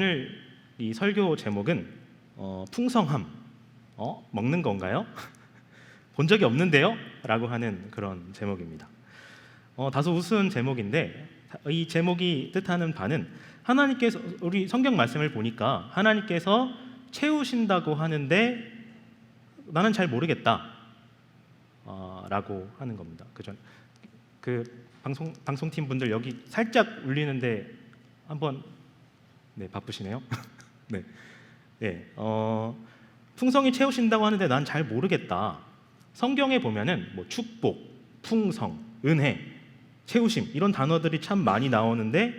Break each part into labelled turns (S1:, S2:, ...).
S1: 오늘 이 설교 제목은 풍성함, 먹는 건가요? 본 적이 없는데요? 라고 하는 그런 제목입니다. 다소 우스운 제목인데 이 제목이 뜻하는 바는 하나님께서, 우리 성경 말씀을 보니까 하나님께서 채우신다고 하는데 나는 잘 모르겠다 라고 하는 겁니다. 그 방송팀 분들 여기 살짝 울리는데 한번, 네, 바쁘시네요. 네, 네, 풍성히 채우신다고 하는데 난 잘 모르겠다. 성경에 보면은 뭐 축복, 풍성, 은혜, 채우심 이런 단어들이 참 많이 나오는데,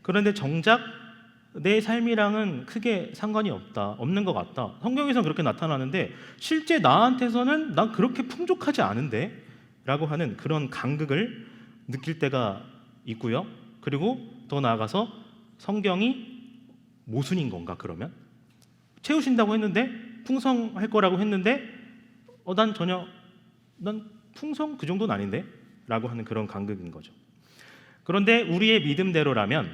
S1: 그런데 정작 내 삶이랑은 크게 상관이 없는 것 같다. 성경에서는 그렇게 나타나는데 실제 나한테서는 난 그렇게 풍족하지 않은데 라고 하는 그런 간극을 느낄 때가 있고요. 그리고 더 나아가서 성경이 모순인 건가? 그러면 채우신다고 했는데, 풍성할 거라고 했는데 난 풍성 그 정도는 아닌데 라고 하는 그런 간극인 거죠. 그런데 우리의 믿음대로라면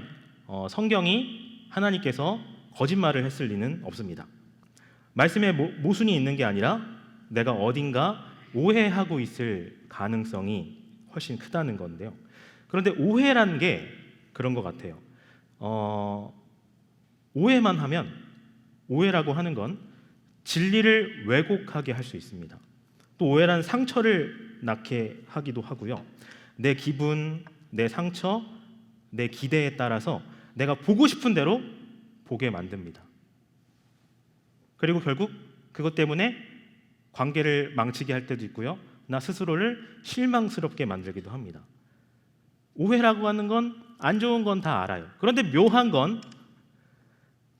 S1: 성경이 하나님께서 거짓말을 했을 리는 없습니다. 말씀에 모순이 있는 게 아니라 내가 어딘가 오해하고 있을 가능성이 훨씬 크다는 건데요. 그런데 오해라는 게 그런 것 같아요. 오해만 하면, 오해라고 하는 건 진리를 왜곡하게 할 수 있습니다. 또 오해라는 상처를 낳게 하기도 하고요. 내 기분, 내 상처, 내 기대에 따라서 내가 보고 싶은 대로 보게 만듭니다. 그리고 결국 그것 때문에 관계를 망치게 할 때도 있고요. 나 스스로를 실망스럽게 만들기도 합니다. 오해라고 하는 건 안 좋은 건 다 알아요. 그런데 묘한 건,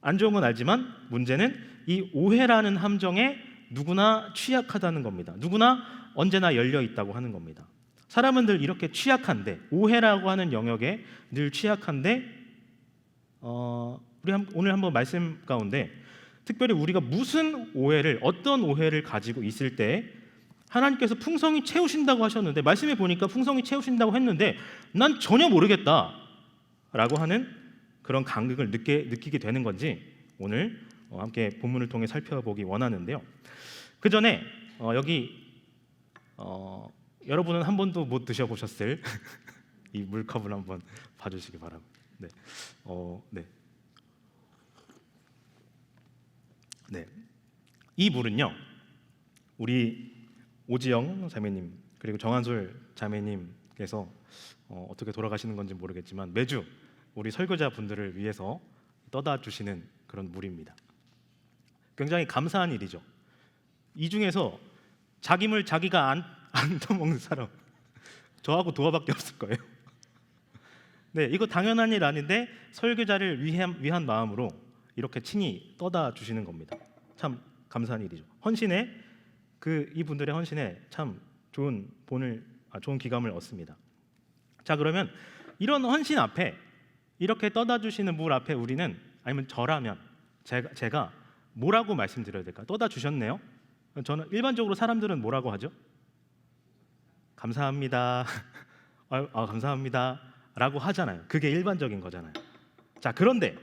S1: 안 좋은 건 알지만 문제는 이 오해라는 함정에 누구나 취약하다는 겁니다. 누구나 언제나 열려 있다고 하는 겁니다. 사람은 늘 이렇게 취약한데, 오해라고 하는 영역에 늘 취약한데, 우리 오늘 한번 말씀 가운데 특별히 우리가 무슨 오해를, 어떤 오해를 가지고 있을 때 하나님께서 풍성히 채우신다고 하셨는데, 말씀에 보니까 풍성히 채우신다고 했는데 난 전혀 모르겠다 라고 하는 그런 간극을 느끼게 되는 건지 오늘 함께 본문을 통해 살펴보기 원하는데요. 그 전에 여기 여러분은 한 번도 못 드셔보셨을 이 물컵을 한번 봐주시기 바랍니다. 네, 네. 네, 이 물은요, 우리 오지영 자매님 그리고 정한솔 자매님께서 어떻게 돌아가시는 건지 모르겠지만 매주 우리 설교자 분들을 위해서 떠다 주시는 그런 물입니다. 굉장히 감사한 일이죠. 이 중에서 자기 물 자기가 안 떠먹는 사람 저하고 도화밖에 없을 거예요. 네, 이거 당연한 일 아닌데 설교자를 위한 마음으로 이렇게 친히 떠다 주시는 겁니다. 참 감사한 일이죠. 헌신에 이분들의 헌신에 참 좋은 기감을 얻습니다. 자, 그러면 이런 헌신 앞에, 이렇게 떠다 주시는 물 앞에 우리는, 아니면 저라면 제가 뭐라고 말씀드려야 될까요? 떠다 주셨네요. 저는 일반적으로 사람들은 뭐라고 하죠? 감사합니다. 감사합니다 라고 하잖아요. 그게 일반적인 거잖아요. 자, 그런데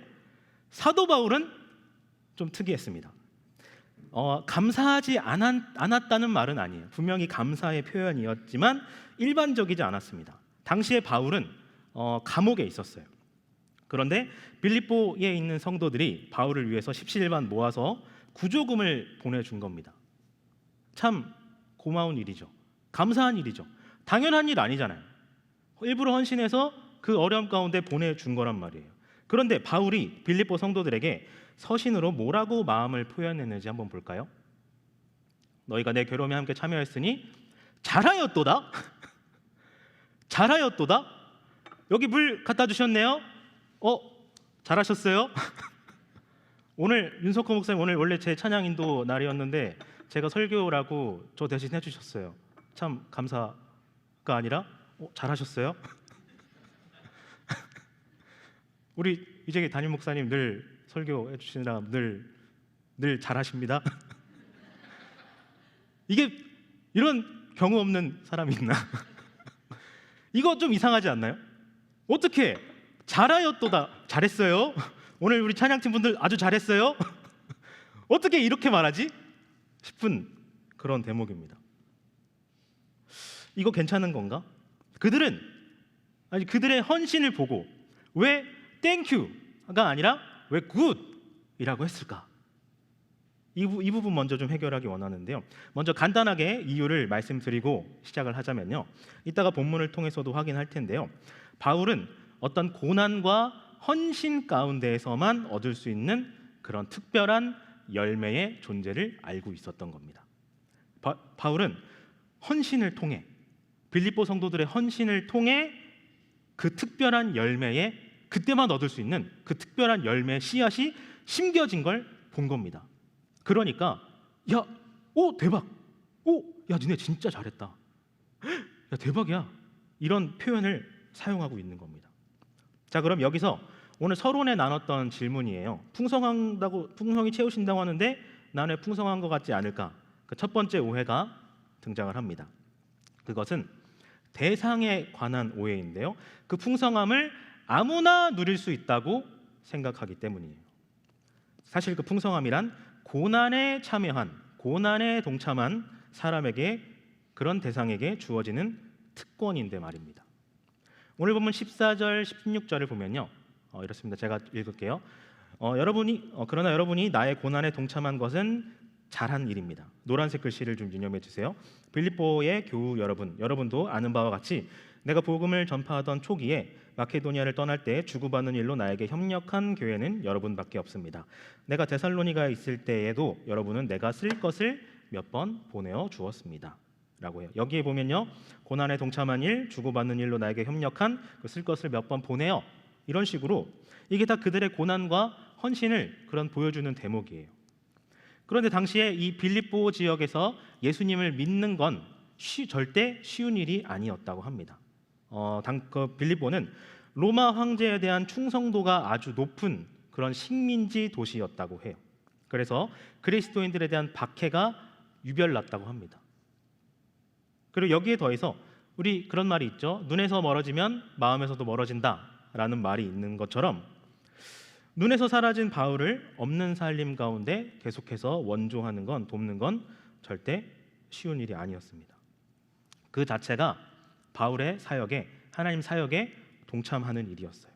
S1: 사도 바울은 좀 특이했습니다. 감사하지 않았다는 말은 아니에요. 분명히 감사의 표현이었지만 일반적이지 않았습니다. 당시에 바울은 감옥에 있었어요. 그런데 빌립보에 있는 성도들이 바울을 위해서 십시일반 모아서 구조금을 보내준 겁니다. 참 고마운 일이죠. 감사한 일이죠. 당연한 일 아니잖아요. 일부러 헌신해서 그 어려움 가운데 보내준 거란 말이에요. 그런데 바울이 빌립보 성도들에게 서신으로 뭐라고 마음을 표현했는지 한번 볼까요? 너희가 내 괴로움에 함께 참여했으니 잘하였도다. 잘하였도다. 여기 물 갖다 주셨네요. 잘하셨어요. 오늘 윤석호 목사님, 오늘 원래 제 찬양 인도 날이었는데 제가 설교라고 저 대신 해주셨어요. 참 감사가 아니라 잘하셨어요. 우리 이재기 담임 목사님 늘 설교해 주시느라 늘 잘하십니다. 이게 이런 경우 없는 사람이 있나? 이거 좀 이상하지 않나요? 어떻게 잘하였도다, 잘했어요? 오늘 우리 찬양팀 분들 아주 잘했어요. 어떻게 이렇게 말하지? 싶은 그런 대목입니다. 이거 괜찮은 건가? 그들의 헌신을 보고 왜 땡큐가 아니라 왜 굿이라고 했을까? 이 부분 먼저 좀 해결하기 원하는데요. 먼저 간단하게 이유를 말씀드리고 시작을 하자면요. 이따가 본문을 통해서도 확인할 텐데요. 바울은 어떤 고난과 헌신 가운데에서만 얻을 수 있는 그런 특별한 열매의 존재를 알고 있었던 겁니다. 바울은 헌신을 통해, 빌립보 성도들의 헌신을 통해 그 특별한 열매에 그때만 얻을 수 있는 그 특별한 열매의 씨앗이 심겨진 걸 본 겁니다. 그러니까 대박, 니네 진짜 잘했다, 야 대박이야, 이런 표현을 사용하고 있는 겁니다. 자, 그럼 여기서 오늘 서론에 나눴던 질문이에요. 풍성이 채우신다고 하는데 나는 왜 풍성한 것 같지 않을까? 그 첫 번째 오해가 등장을 합니다. 그것은 대상에 관한 오해인데요. 그 풍성함을 아무나 누릴 수 있다고 생각하기 때문이에요. 사실 그 풍성함이란 고난에 참여한, 고난에 동참한 사람에게, 그런 대상에게 주어지는 특권인데 말입니다. 오늘 보면 14절, 16절을 보면요, 이렇습니다. 제가 읽을게요. 그러나 여러분이 나의 고난에 동참한 것은 잘한 일입니다. 노란색 글씨를 좀 유념해 주세요. 빌립보의 교우 여러분도 아는 바와 같이 내가 복음을 전파하던 초기에 마케도니아를 떠날 때 주고받는 일로 나에게 협력한 교회는 여러분밖에 없습니다. 내가 데살로니가에 있을 때에도 여러분은 내가 쓸 것을 몇 번 보내어 주었습니다. 라고 해요. 여기에 보면요, 고난에 동참한 일, 주고받는 일로 나에게 협력한, 그 쓸 것을 몇 번 보내어, 이런 식으로 이게 다 그들의 고난과 헌신을 그런 보여주는 대목이에요. 그런데 당시에 이 빌립보 지역에서 예수님을 믿는 건 절대 쉬운 일이 아니었다고 합니다. 빌립보는 로마 황제에 대한 충성도가 아주 높은 그런 식민지 도시였다고 해요. 그래서 그리스도인들에 대한 박해가 유별났다고 합니다. 그리고 여기에 더해서 우리 그런 말이 있죠. 눈에서 멀어지면 마음에서도 멀어진다라는 말이 있는 것처럼 눈에서 사라진 바울을 없는 살림 가운데 계속해서 원조하는 건, 돕는 건 절대 쉬운 일이 아니었습니다. 그 자체가 바울의 사역에, 하나님 사역에 동참하는 일이었어요.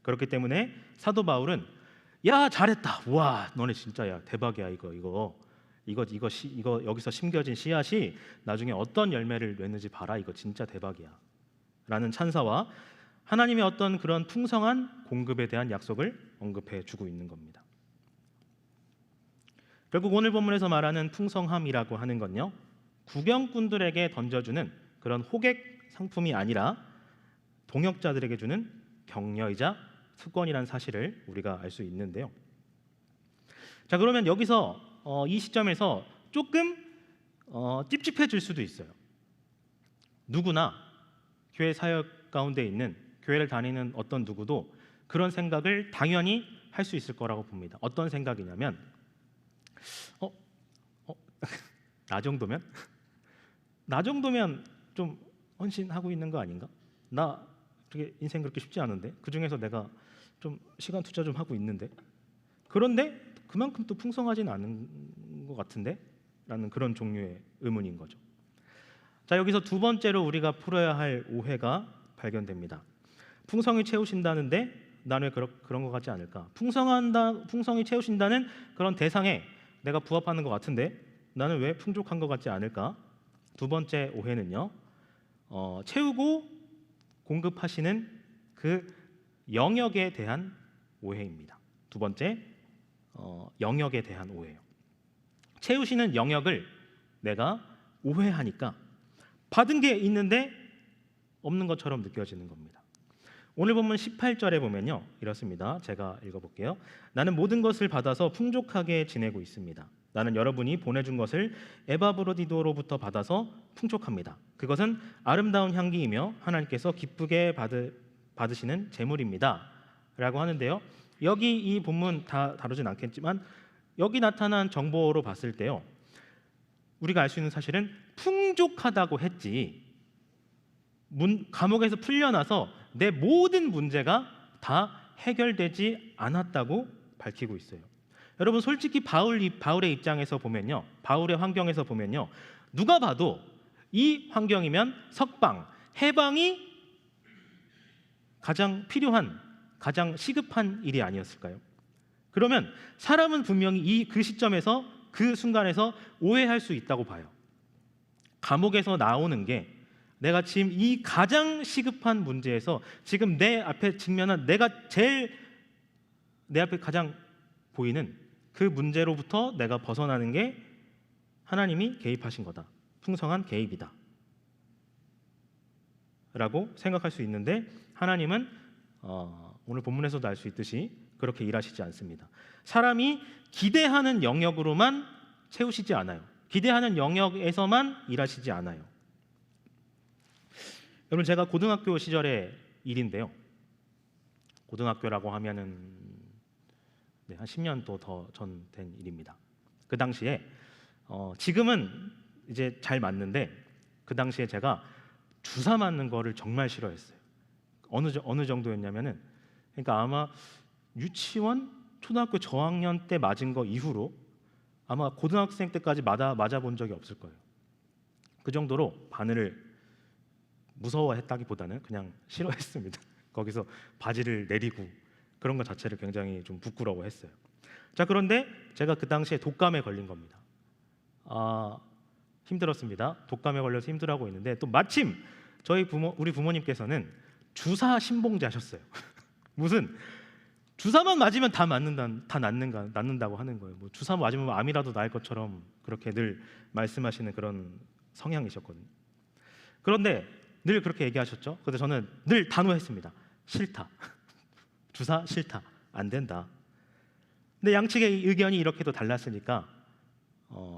S1: 그렇기 때문에 사도 바울은 야 잘했다, 와 너네 진짜 야 대박이야, 이거 여기서 심겨진 씨앗이 나중에 어떤 열매를 맺는지 봐라, 이거 진짜 대박이야 라는 찬사와 하나님의 어떤 그런 풍성한 공급에 대한 약속을 언급해 주고 있는 겁니다. 결국 오늘 본문에서 말하는 풍성함이라고 하는 건요, 구경꾼들에게 던져주는 그런 호객 상품이 아니라 동역자들에게 주는 격려이자 특권이라는 사실을 우리가 알 수 있는데요. 자, 그러면 여기서 이 시점에서 조금 찝찝해질 수도 있어요. 누구나 교회 사역 가운데 있는, 교회를 다니는 어떤 누구도 그런 생각을 당연히 할 수 있을 거라고 봅니다. 어떤 생각이냐면 나 정도면 좀 헌신하고 있는 거 아닌가? 나 그렇게 인생 그렇게 쉽지 않은데, 그 중에서 내가 좀 시간 투자 좀 하고 있는데, 그런데 그만큼 또 풍성하진 않은 것 같은데? 라는 그런 종류의 의문인 거죠. 자, 여기서 두 번째로 우리가 풀어야 할 오해가 발견됩니다. 풍성히 채우신다는데 나는 왜 그런 것 같지 않을까? 풍성히 채우신다는 그런 대상에 내가 부합하는 것 같은데 나는 왜 풍족한 것 같지 않을까? 두 번째 오해는요, 채우고 공급하시는 그 영역에 대한 오해입니다. 두 번째, 영역에 대한 오해예요. 채우시는 영역을 내가 오해하니까 받은 게 있는데 없는 것처럼 느껴지는 겁니다. 오늘 본문 18절에 보면요, 이렇습니다. 제가 읽어볼게요. 나는 모든 것을 받아서 풍족하게 지내고 있습니다. 나는 여러분이 보내준 것을 에바브로디도로부터 받아서 풍족합니다. 그것은 아름다운 향기이며 하나님께서 기쁘게 받으시는 제물입니다. 라고 하는데요, 여기 이 본문 다 다루진 않겠지만 여기 나타난 정보로 봤을 때요, 우리가 알 수 있는 사실은 풍족하다고 했지, 감옥에서 풀려나서 내 모든 문제가 다 해결되지 않았다고 밝히고 있어요. 여러분 솔직히 바울의 입장에서 보면요, 바울의 환경에서 보면요, 누가 봐도 이 환경이면 석방, 해방이 가장 필요한, 가장 시급한 일이 아니었을까요? 그러면 사람은 분명히 그 시점에서, 그 순간에서 오해할 수 있다고 봐요. 감옥에서 나오는 게 내가 지금 이 가장 시급한 문제에서 지금 내 앞에 직면한, 내가 제일 내 앞에 가장 보이는 그 문제로부터 내가 벗어나는 게 하나님이 개입하신 거다, 풍성한 개입이다 라고 생각할 수 있는데, 하나님은 오늘 본문에서도 알 수 있듯이 그렇게 일하시지 않습니다. 사람이 기대하는 영역으로만 채우시지 않아요. 기대하는 영역에서만 일하시지 않아요. 여러분 제가 고등학교 시절의 일인데요, 고등학교라고 하면은 한 10년 더 전 된 일입니다. 그 당시에 지금은 이제 잘 맞는데, 그 당시에 제가 주사 맞는 거를 정말 싫어했어요. 어느 정도였냐면은, 그러니까 아마 유치원, 초등학교 저학년 때 맞은 거 이후로 아마 고등학생 때까지 맞아본 적이 없을 거예요. 그 정도로 바늘을 무서워했다기보다는 그냥 싫어했습니다. 거기서 바지를 내리고 그런 것 자체를 굉장히 좀 부끄러워했어요. 자, 그런데 제가 그 당시에 독감에 걸린 겁니다. 힘들었습니다. 독감에 걸려서 힘들어하고 있는데, 또 마침 우리 부모님께서는 주사 신봉제 하셨어요. 무슨 주사만 맞으면 다 낫는다고 하는 거예요. 뭐 주사 맞으면 암이라도 나을 것처럼 그렇게 늘 말씀하시는 그런 성향이셨거든요. 그런데 늘 그렇게 얘기하셨죠. 그런데 저는 늘 단호했습니다. 싫다. 주사 싫다. 안 된다. 근데 양측의 의견이 이렇게도 달랐으니까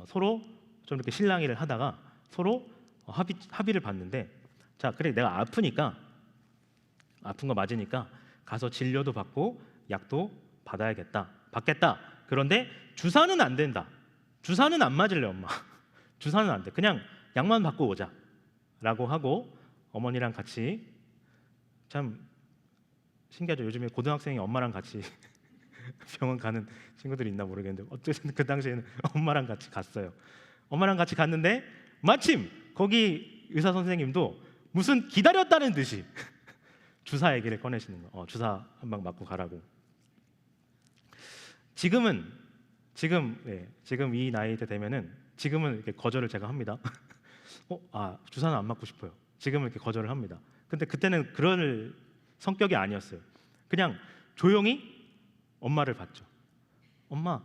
S1: 서로 좀 이렇게 실랑이를 하다가 서로 합의를 봤는데, 자, 그래, 내가 아프니까, 아픈 거 맞으니까 가서 진료도 받고 약도 받겠다. 그런데 주사는 안 된다. 주사는 안 맞을래, 엄마. 주사는 안 돼. 그냥 약만 받고 오자 라고 하고, 어머니랑 같이, 참 신기하죠. 요즘에 고등학생이 엄마랑 같이 병원 가는 친구들이 있나 모르겠는데, 어쨌든 그 당시에는 엄마랑 같이 갔어요. 엄마랑 같이 갔는데 마침 거기 의사 선생님도 무슨 기다렸다는 듯이 주사 얘기를 꺼내시는 거예요. 주사 한 방 맞고 가라고. 지금 이 나이 때 되면은 지금은 이렇게 거절을 제가 합니다. 주사는 안 맞고 싶어요. 지금은 이렇게 거절을 합니다. 근데 그때는 그럴 성격이 아니었어요. 그냥 조용히 엄마를 봤죠. 엄마,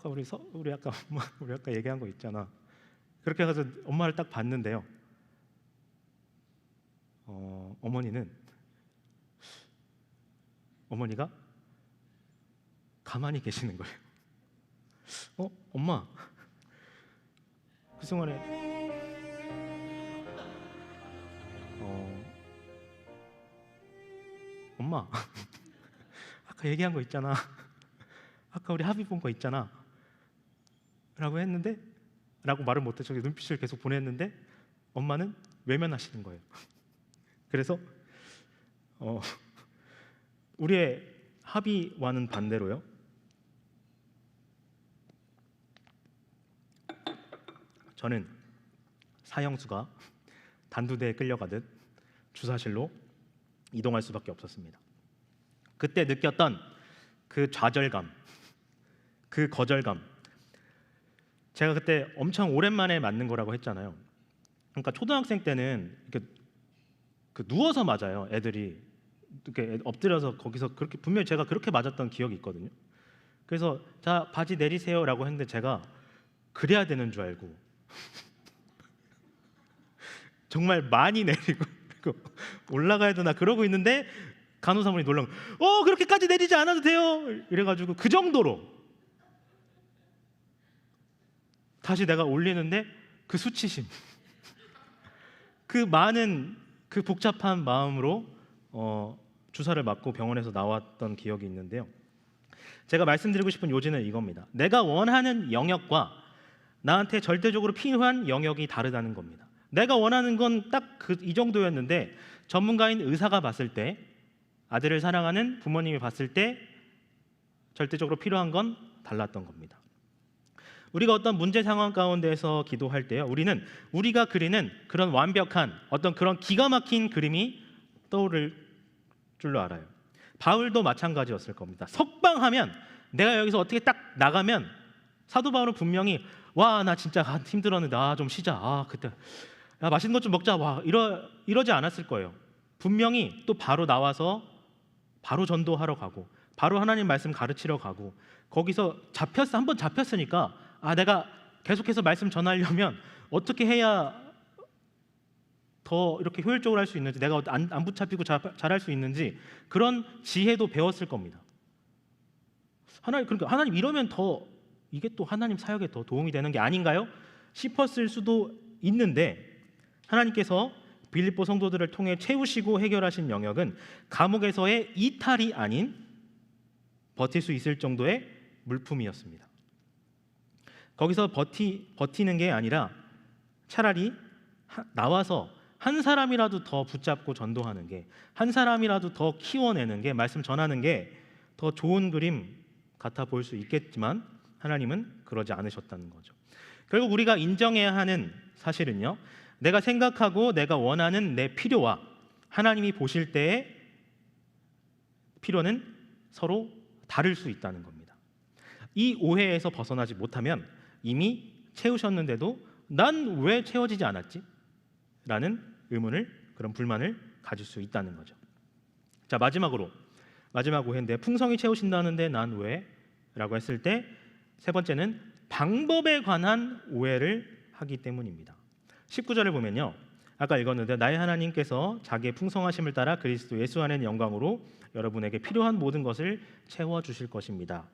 S1: 우리 아까 얘기한 거 있잖아. 그렇게 해서 엄마를 딱 봤는데요. 어머니가 가만히 계시는 거예요. 엄마, 그 순간에 엄마, 아까 얘기한 거 있잖아. 아까 우리 합의 본 거 있잖아. 라고 했는데, 라고 말을 못했죠. 눈빛을 계속 보냈는데 엄마는 외면하시는 거예요. 그래서 우리의 합의와는 반대로요, 저는 사형수가 단두대에 끌려가듯 주사실로 이동할 수밖에 없었습니다. 그때 느꼈던 그 좌절감, 그 거절감, 제가 그때 엄청 오랜만에 맞는 거라고 했잖아요. 그러니까 초등학생 때는 이렇게 누워서 맞아요. 애들이 이렇게 엎드려서 거기서 그렇게, 분명히 제가 그렇게 맞았던 기억이 있거든요. 그래서 자, 바지 내리세요라고 했는데 제가 그래야 되는 줄 알고 정말 많이 내리고 올라가야 되나 그러고 있는데 간호사분이 놀라고 그렇게까지 내리지 않아도 돼요 이래가지고 그 정도로 다시 내가 올리는데 그 수치심, 그 많은 그 복잡한 마음으로 주사를 맞고 병원에서 나왔던 기억이 있는데요. 제가 말씀드리고 싶은 요지는 이겁니다. 내가 원하는 영역과 나한테 절대적으로 필요한 영역이 다르다는 겁니다. 내가 원하는 건 딱 이 정도였는데 전문가인 의사가 봤을 때 아들을 사랑하는 부모님이 봤을 때 절대적으로 필요한 건 달랐던 겁니다. 우리가 어떤 문제 상황 가운데서 기도할 때요, 우리는 우리가 그리는 그런 완벽한 어떤 그런 기가 막힌 그림이 떠오를 줄로 알아요. 바울도 마찬가지였을 겁니다. 석방하면, 내가 여기서 어떻게 딱 나가면, 사도 바울은 분명히 와, 나 진짜 힘들었는데 좀 쉬자, 그때 야, 맛있는 것 좀 먹자, 이러지 않았을 거예요. 분명히 또 바로 나와서 바로 전도하러 가고, 바로 하나님 말씀 가르치러 가고, 거기서 한번 잡혔으니까 내가 계속해서 말씀 전하려면 어떻게 해야 더 이렇게 효율적으로 할 수 있는지, 내가 안 붙잡히고 잘할 수 있는지 그런 지혜도 배웠을 겁니다. 그러니까 하나님 이러면 더 이게 또 하나님 사역에 더 도움이 되는 게 아닌가요? 싶었을 수도 있는데, 하나님께서 빌립보 성도들을 통해 채우시고 해결하신 영역은 감옥에서의 이탈이 아닌 버틸 수 있을 정도의 물품이었습니다. 거기서 버티는 게 아니라 차라리 나와서 한 사람이라도 더 붙잡고 전도하는 게, 한 사람이라도 더 키워내는 게, 말씀 전하는 게 더 좋은 그림 같아 보일 수 있겠지만 하나님은 그러지 않으셨다는 거죠. 결국 우리가 인정해야 하는 사실은요, 내가 생각하고 내가 원하는 내 필요와 하나님이 보실 때의 필요는 서로 다를 수 있다는 겁니다. 이 오해에서 벗어나지 못하면 이미 채우셨는데도 난 왜 채워지지 않았지? 라는 의문을, 그런 불만을 가질 수 있다는 거죠. 자, 마지막 오해인데, 풍성히 채우신다는데 난 왜? 라고 했을 때 세 번째는 방법에 관한 오해를 하기 때문입니다. 19절을 보면요, 아까 읽었는데 나의 하나님께서 자기의 풍성하심을 따라 그리스도 예수 안의 영광으로 여러분에게 필요한 모든 것을 채워주실 것입니다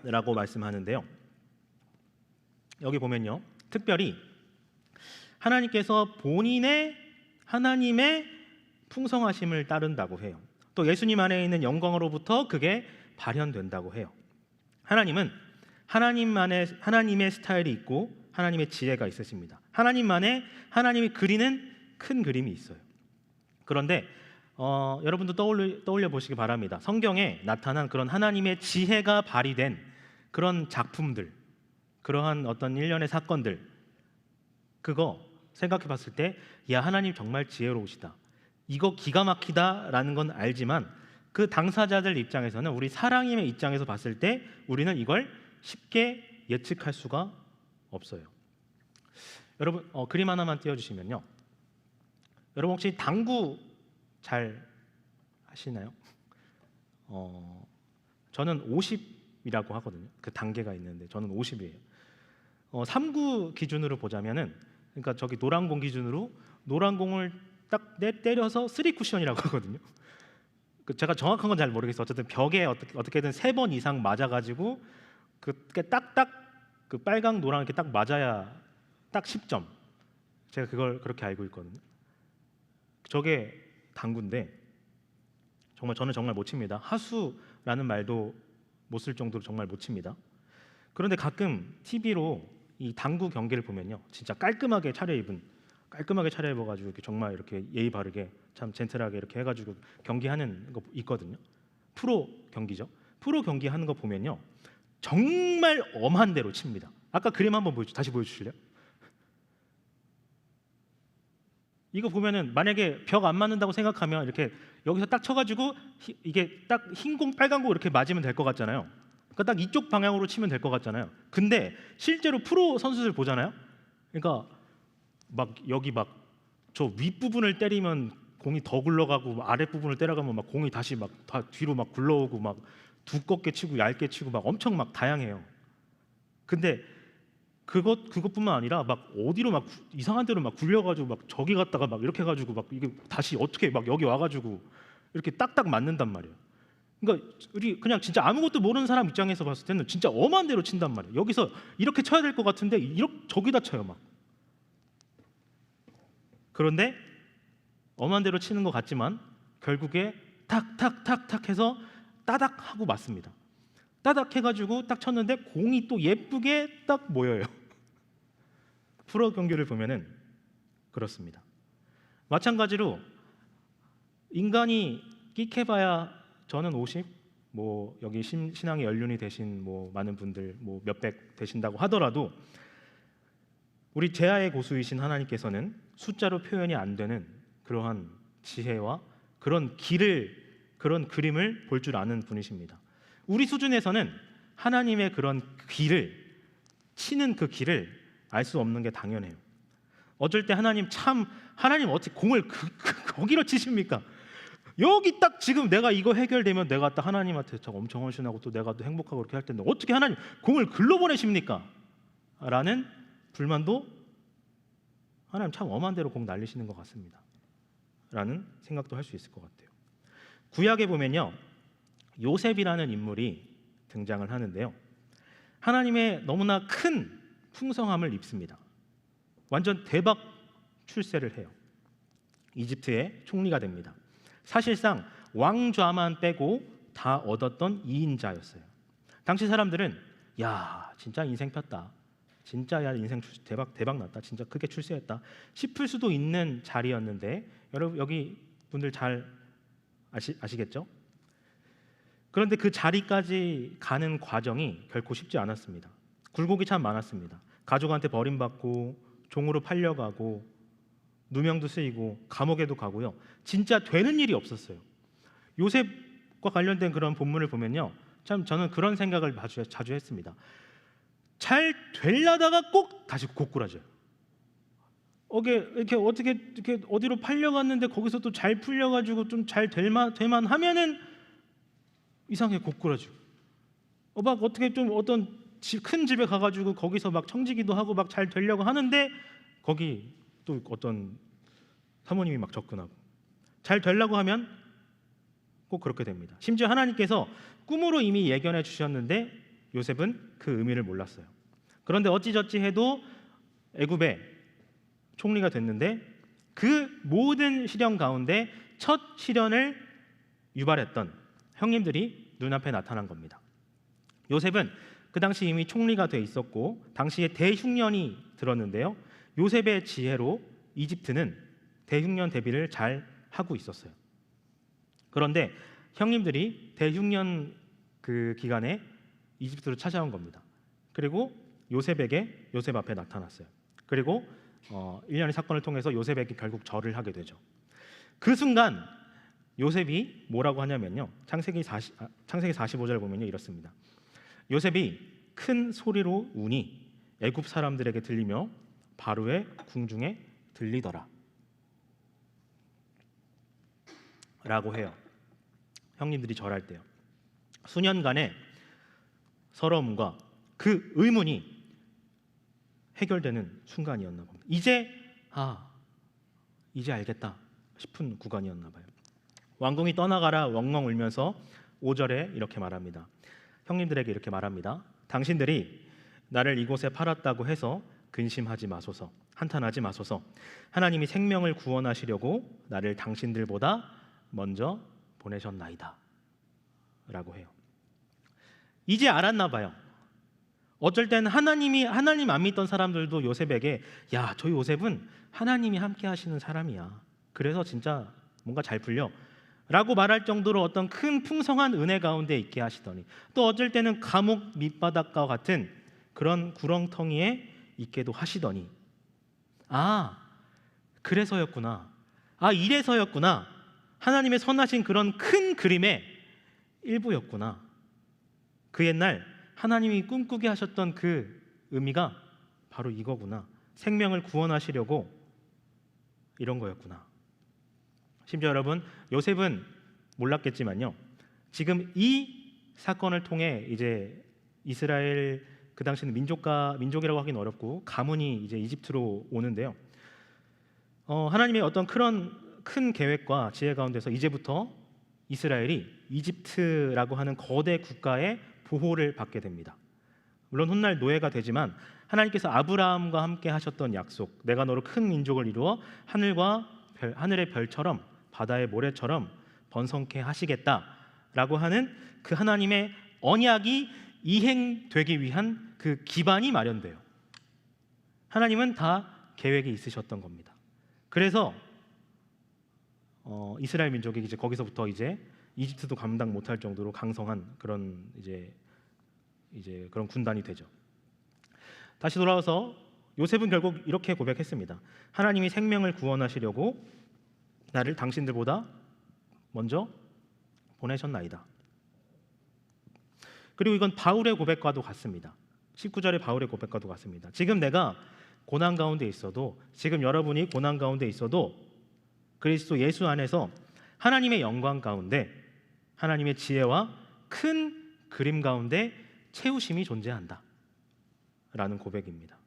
S1: 라고 말씀하는데요, 여기 보면요, 특별히 하나님께서 하나님의 풍성하심을 따른다고 해요. 또 예수님 안에 있는 영광으로부터 그게 발현된다고 해요. 하나님은 하나님의 스타일이 있고 하나님의 지혜가 있으십니다. 하나님이 그리는 큰 그림이 있어요. 그런데 여러분도 떠올려 보시기 바랍니다. 성경에 나타난 그런 하나님의 지혜가 발휘된 그런 작품들, 그러한 어떤 일련의 사건들, 그거 생각해 봤을 때, 야, 하나님 정말 지혜로우시다, 이거 기가 막히다라는 건 알지만 그 당사자들 입장에서는, 우리 사랑임의 입장에서 봤을 때 우리는 이걸 쉽게 예측할 수가 없어요. 여러분, 그림 하나만 띄워주시면요, 여러분 혹시 당구 잘 하시나요? 저는 50이라고 하거든요. 그 단계가 있는데 저는 50이에요. 3구 기준으로 보자면은, 그러니까 저기 노란 공 기준으로 노란 공을 딱 때려서 3쿠션이라고 하거든요. 제가 정확한 건 잘 모르겠어요. 어쨌든 벽에 어떻게든 3번 이상 맞아가지고 그게 딱딱 그 빨강 노랑 이렇게 딱 맞아야 딱 10점. 제가 그걸 그렇게 알고 있거든요. 저게 당구인데 저는 정말 못 칩니다. 하수라는 말도 못 쓸 정도로 정말 못 칩니다. 그런데 가끔 TV로 이 당구 경기를 보면요, 진짜 깔끔하게 차려입어가지고 이렇게 정말 이렇게 예의 바르게 참 젠틀하게 이렇게 해가지고 경기하는 거 있거든요. 프로 경기죠. 프로 경기하는 거 보면요, 정말 엄한 대로 칩니다. 아까 그림 한번 다시 보여주실래요? 이거 보면은 만약에 벽 안 맞는다고 생각하면 이렇게 여기서 딱 쳐가지고 이게 딱 흰 공 빨간 공 이렇게 맞으면 될 것 같잖아요. 그러니까 딱 이쪽 방향으로 치면 될 것 같잖아요. 근데 실제로 프로 선수들 보잖아요. 그러니까 막 여기 막 저 윗부분을 때리면 공이 더 굴러가고, 아랫부분을 때려가면 막 공이 다시 막 다 뒤로 막 굴러오고, 막 두껍게 치고 얇게 치고 막 엄청 막 다양해요. 근데 그것뿐만 아니라 막 어디로 막 이상한 데로 막 굴려가지고 막 저기 갔다가 막 이렇게 해가지고 막 이게 다시 어떻게 막 여기 와가지고 이렇게 딱딱 맞는단 말이에요. 그러니까 우리 그냥 진짜 아무것도 모르는 사람 입장에서 봤을 때는 진짜 엄한 대로 친단 말이에요. 여기서 이렇게 쳐야 될 것 같은데 저기다 쳐요 막. 그런데 엄한 대로 치는 것 같지만 결국에 탁탁탁탁 해서 따닥 하고 맞습니다. 따닥 해가지고 딱 쳤는데 공이 또 예쁘게 딱 모여요. 프로 경기를 보면은 그렇습니다. 마찬가지로 인간이 끽해봐야 저는 50, 뭐 여기 신앙의 연륜이 되신 뭐 많은 분들 뭐 몇백 되신다고 하더라도 우리 제아의 고수이신 하나님께서는 숫자로 표현이 안 되는 그러한 지혜와 그런 그런 그림을 볼 줄 아는 분이십니다. 우리 수준에서는 하나님의 그런 치는 그 길을 알 수 없는 게 당연해요. 어쩔 때 하나님 어떻게 공을 거기로 치십니까? 여기 딱 지금 내가 이거 해결되면 내가 딱 하나님한테 엄청 헌신하고 또 내가 또 행복하고 그렇게 할 텐데 어떻게 하나님 공을 글로 보내십니까? 라는 불만도 하나님 참 엄한 대로 공 날리시는 것 같습니다. 라는 생각도 할 수 있을 것 같아요. 구약에 보면요, 요셉이라는 인물이 등장을 하는데요, 하나님의 너무나 큰 풍성함을 입습니다. 완전 대박 출세를 해요. 이집트의 총리가 됩니다. 사실상 왕좌만 빼고 다 얻었던 2인자였어요. 당시 사람들은 야 진짜 인생 폈다, 진짜 야 인생 대박 났다, 진짜 크게 출세했다 싶을 수도 있는 자리였는데 여러분 여기 분들 잘 아시겠죠? 그런데 그 자리까지 가는 과정이 결코 쉽지 않았습니다. 굴곡이 참 많았습니다. 가족한테 버림받고 종으로 팔려가고 누명도 쓰이고 감옥에도 가고요. 진짜 되는 일이 없었어요. 요셉과 관련된 그런 본문을 보면요, 참 저는 그런 생각을 자주 했습니다. 잘 되려다가 꼭 다시 고꾸라져요. 이렇게 어떻게 이렇게 어디로 팔려갔는데 거기서 또 잘 풀려가지고 좀 잘 될만 하면은 이상하게 고꾸라지고 막 어떻게 좀 어떤 큰 집에 가가지고 거기서 막 청지기도 하고 막 잘 되려고 하는데 거기 또 어떤 사모님이 막 접근하고 잘 되려고 하면 꼭 그렇게 됩니다. 심지어 하나님께서 꿈으로 이미 예견해 주셨는데 요셉은 그 의미를 몰랐어요. 그런데 어찌저찌 해도 애굽의 총리가 됐는데 그 모든 시련 가운데 첫 시련을 유발했던 형님들이 눈앞에 나타난 겁니다. 요셉은 그 당시 이미 총리가 돼 있었고 당시에 대흉년이 들었는데요, 요셉의 지혜로 이집트는 대흉년 대비를 잘 하고 있었어요. 그런데 형님들이 대흉년 그 기간에 이집트로 찾아온 겁니다. 그리고 요셉 앞에 나타났어요. 그리고 일련의 사건을 통해서 요셉에게 결국 절을 하게 되죠. 그 순간 요셉이 뭐라고 하냐면요, 창세기 45절 보면요 이렇습니다. 요셉이 큰 소리로 우니 애굽 사람들에게 들리며 바로의 궁중에 들리더라 라고 해요. 형님들이 절할 때요. 수년간의 서러움과 그 의문이 해결되는 순간이었나 봅니다. 이제 알겠다 싶은 구간이었나 봐요. 왕궁이 떠나가라 웡웡 울면서 5절에 이렇게 말합니다. 형님들에게 이렇게 말합니다. 당신들이 나를 이곳에 팔았다고 해서 근심하지 마소서, 한탄하지 마소서. 하나님이 생명을 구원하시려고 나를 당신들보다 먼저 보내셨나이다 라고 해요. 이제 알았나 봐요. 어쩔 때는 하나님 안 믿던 사람들도 요셉에게 야, 저 요셉은 하나님이 함께 하시는 사람이야, 그래서 진짜 뭔가 잘 풀려 라고 말할 정도로 어떤 큰 풍성한 은혜 가운데 있게 하시더니 또 어쩔 때는 감옥 밑바닥과 같은 그런 구렁텅이에 있게도 하시더니 그래서였구나, 이래서였구나, 하나님의 선하신 그런 큰 그림의 일부였구나, 그 옛날 하나님이 꿈꾸게 하셨던 그 의미가 바로 이거구나, 생명을 구원하시려고 이런 거였구나. 심지어 여러분, 요셉은 몰랐겠지만요, 지금 이 사건을 통해 이제 이스라엘, 그 당시는 민족이라고 하기는 어렵고 가문이 이제 이집트로 오는데요, 하나님의 어떤 그런 큰 계획과 지혜 가운데서 이제부터 이스라엘이 이집트라고 하는 거대 국가의 보호를 받게 됩니다. 물론 훗날 노예가 되지만 하나님께서 아브라함과 함께 하셨던 약속, 내가 너로 큰 민족을 이루어 하늘의 별처럼 바다의 모래처럼 번성케 하시겠다라고 하는 그 하나님의 언약이 이행되기 위한 그 기반이 마련돼요. 하나님은 다 계획이 있으셨던 겁니다. 그래서 이스라엘 민족이 이제 거기서부터 이제 이집트도 감당 못할 정도로 강성한 그런 이제 그런 군단이 되죠. 다시 돌아와서 요셉은 결국 이렇게 고백했습니다. 하나님이 생명을 구원하시려고 나를 당신들보다 먼저 보내셨나이다. 그리고 이건 바울의 고백과도 같습니다. 19절의 바울의 고백과도 같습니다. 지금 내가 고난 가운데 있어도, 지금 여러분이 고난 가운데 있어도 그리스도 예수 안에서 하나님의 영광 가운데, 하나님의 지혜와 큰 그림 가운데 채우심이 존재한다 라는 고백입니다.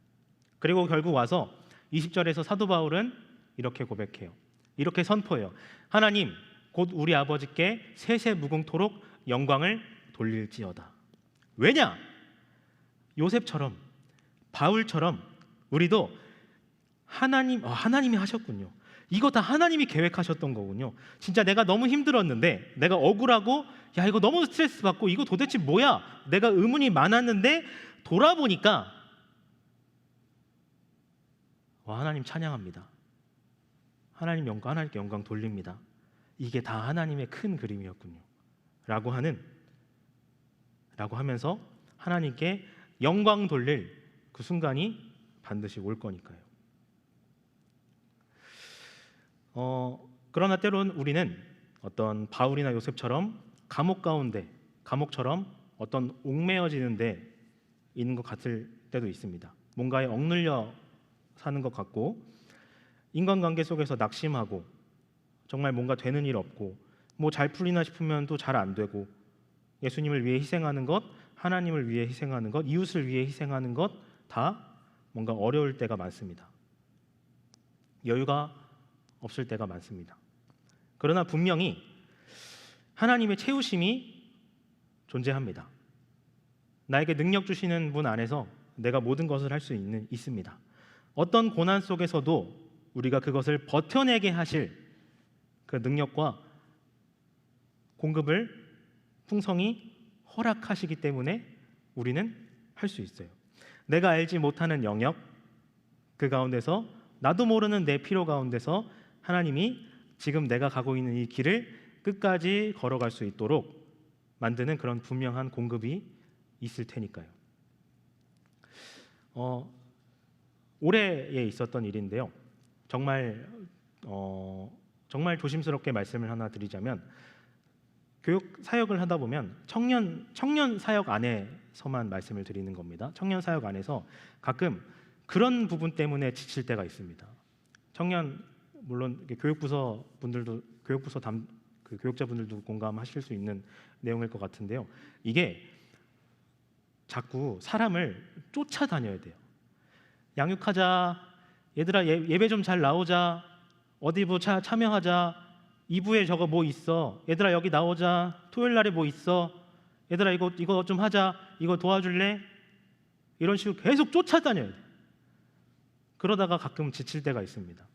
S1: 그리고 결국 와서 20절에서 사도 바울은 이렇게 고백해요. 이렇게 선포해요. 하나님 곧 우리 아버지께 세세무궁토록 영광을 돌릴지어다. 왜냐? 요셉처럼, 바울처럼 우리도 하나님이 하셨군요. 이거 다 하나님이 계획하셨던 거군요. 진짜 내가 너무 힘들었는데, 내가 억울하고 야 이거 너무 스트레스 받고 이거 도대체 뭐야, 내가 의문이 많았는데 돌아보니까 하나님 찬양합니다. 하나님께 영광 돌립니다. 이게 다 하나님의 큰 그림이었군요 라고 하면서 하나님께 영광 돌릴 그 순간이 반드시 올 거니까요. 그러나 때론 우리는 어떤 바울이나 요셉처럼 감옥처럼 어떤 옥매어지는 데 있는 것 같을 때도 있습니다. 뭔가에 억눌려 사는 것 같고, 인간관계 속에서 낙심하고, 정말 뭔가 되는 일 없고, 뭐 잘 풀리나 싶으면 또 잘 안 되고, 예수님을 위해 희생하는 것, 하나님을 위해 희생하는 것, 이웃을 위해 희생하는 것 다 뭔가 어려울 때가 많습니다. 여유가 없을 때가 많습니다. 그러나 분명히 하나님의 채우심이 존재합니다. 나에게 능력 주시는 분 안에서 내가 모든 것을 할 수 있습니다. 어떤 고난 속에서도 우리가 그것을 버텨내게 하실 그 능력과 공급을 풍성히 허락하시기 때문에 우리는 할 수 있어요. 내가 알지 못하는 영역, 그 가운데서 나도 모르는 내 필요 가운데서 하나님이 지금 내가 가고 있는 이 길을 끝까지 걸어갈 수 있도록 만드는 그런 분명한 공급이 있을 테니까요. 올해에 있었던 일인데요. 정말 조심스럽게 말씀을 하나 드리자면, 교육 사역을 하다 보면 청년 사역 안에서만 말씀을 드리는 겁니다. 청년 사역 안에서 가끔 그런 부분 때문에 지칠 때가 있습니다. 물론 교육부서 분들도 그 교육자분들도 공감하실 수 있는 내용일 것 같은데요. 이게 자꾸 사람을 쫓아다녀야 돼요. 양육하자, 얘들아 예배 좀 잘 나오자, 어디 뭐 참여하자, 2부에 저거 뭐 있어, 얘들아 여기 나오자, 토요일 날에 뭐 있어, 얘들아 이거 좀 하자, 이거 도와줄래? 이런 식으로 계속 쫓아다녀야 돼. 그러다가 가끔 지칠 때가 있습니다.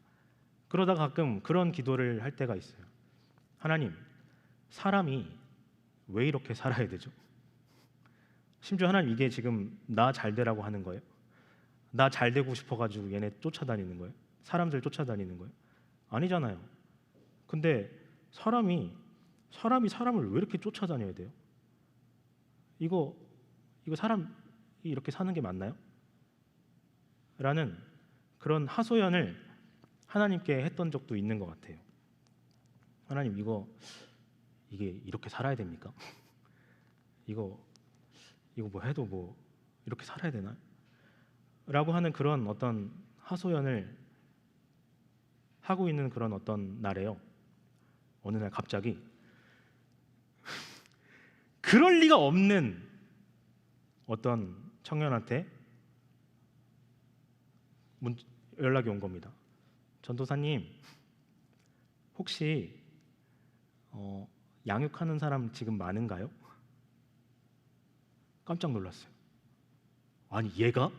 S1: 그러다가 가끔 그런 기도를 할 때가 있어요. 하나님, 사람이 왜 이렇게 살아야 되죠? 심지어 하나님, 이게 지금 나 잘 되라고 하는 거예요? 나 잘 되고 싶어가지고 얘네 쫓아다니는 거예요? 사람들 쫓아다니는 거예요? 아니잖아요. 근데 사람이 사람을 왜 이렇게 쫓아다녀야 돼요? 이거 사람이 이렇게 사는 게 맞나요? 라는 그런 하소연을 하나님께 했던 적도 있는 것 같아요. 하나님, 이게 이렇게 살아야 됩니까? 이거 뭐 해도 뭐 이렇게 살아야 되나? 라고 하는 그런 어떤 하소연을 하고 있는 그런 어떤 날에요. 어느 날 갑자기 그럴 리가 없는 어떤 청년한테 연락이 온 겁니다. 전도사님, 혹시 양육하는 사람 지금 많은가요? 깜짝 놀랐어요. 아니 얘가?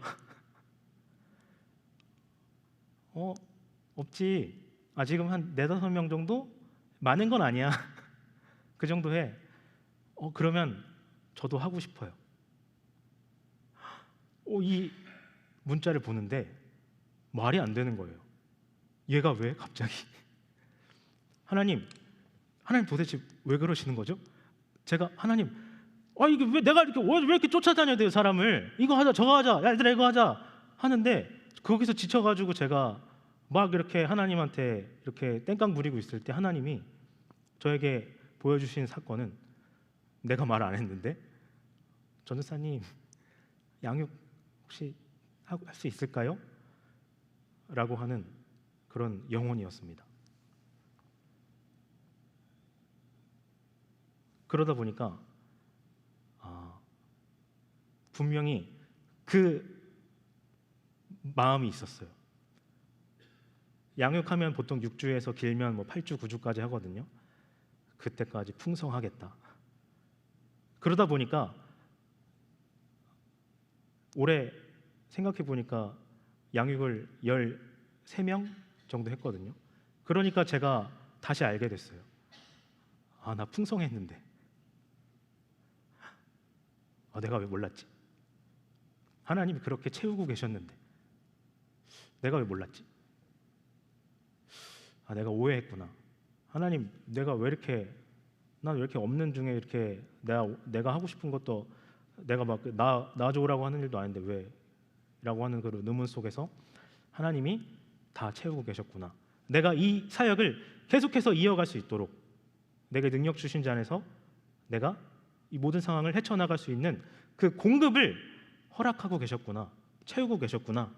S1: 없지. 지금 한 4-5명 정도? 많은 건 아니야. 그 정도 해. 그러면 저도 하고 싶어요. 이 문자를 보는데 말이 안 되는 거예요. 얘가 왜 갑자기? 하나님 도대체 왜 그러시는 거죠? 제가 하나님, 이게 왜 내가 왜 이렇게 쫓아다녀야 돼요 사람을? 이거 하자 저거 하자, 야 얘들아 이거 하자 하는데 거기서 지쳐가지고 제가 막 이렇게 하나님한테 이렇게 땡깡 부리고 있을 때 하나님이 저에게 보여주신 사건은 내가 말 안 했는데 전도사님 양육 혹시 할 수 있을까요? 라고 하는 그런 영혼이었습니다. 그러다 보니까 분명히 그 마음이 있었어요. 양육하면 보통 6주에서 길면 8주, 9주까지 하거든요. 그때까지 풍성하겠다. 그러다 보니까 올해 생각해 보니까 양육을 13명 정도 했거든요. 그러니까 제가 다시 알게 됐어요. 나 풍성했는데 내가 왜 몰랐지? 하나님이 그렇게 채우고 계셨는데 내가 왜 몰랐지? 내가 오해했구나. 하나님, 내가 왜 이렇게 난 왜 이렇게 없는 중에 이렇게 내가 하고 싶은 것도 내가 막 나 좋으라고 하는 일도 아닌데 왜? 라고 하는 그 의문 속에서 하나님이 다 채우고 계셨구나. 내가 이 사역을 계속해서 이어갈 수 있도록 내게 능력 주신 자 안에서 내가 이 모든 상황을 헤쳐나갈 수 있는 그 공급을 허락하고 계셨구나, 채우고 계셨구나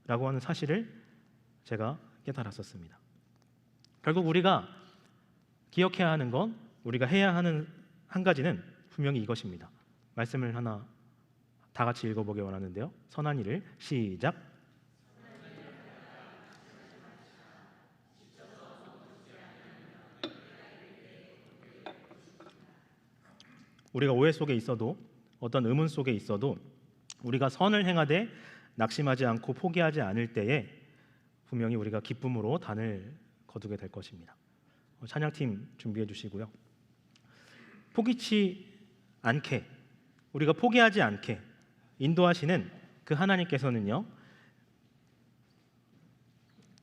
S1: 라고 하는 사실을 제가 깨달았었습니다. 결국 우리가 기억해야 하는 것, 우리가 해야 하는 한 가지는 분명히 이것입니다. 말씀을 하나 다 같이 읽어보기 원하는데요. 선한 일을 시작. 우리가 오해 속에 있어도 어떤 의문 속에 있어도 우리가 선을 행하되 낙심하지 않고 포기하지 않을 때에 분명히 우리가 기쁨으로 단을 거두게 될 것입니다. 찬양팀 준비해 주시고요. 포기치 않게, 우리가 포기하지 않게 인도하시는 그 하나님께서는요,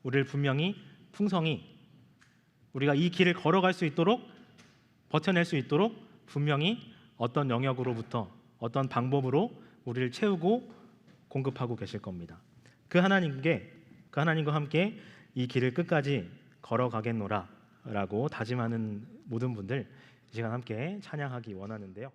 S1: 우리를 분명히 풍성히 우리가 이 길을 걸어갈 수 있도록, 버텨낼 수 있도록 분명히 어떤 영역으로부터 어떤 방법으로 우리를 채우고 공급하고 계실 겁니다. 그 하나님과 함께 이 길을 끝까지 걸어가겠노라 라고 다짐하는 모든 분들 이 시간 함께 찬양하기 원하는데요.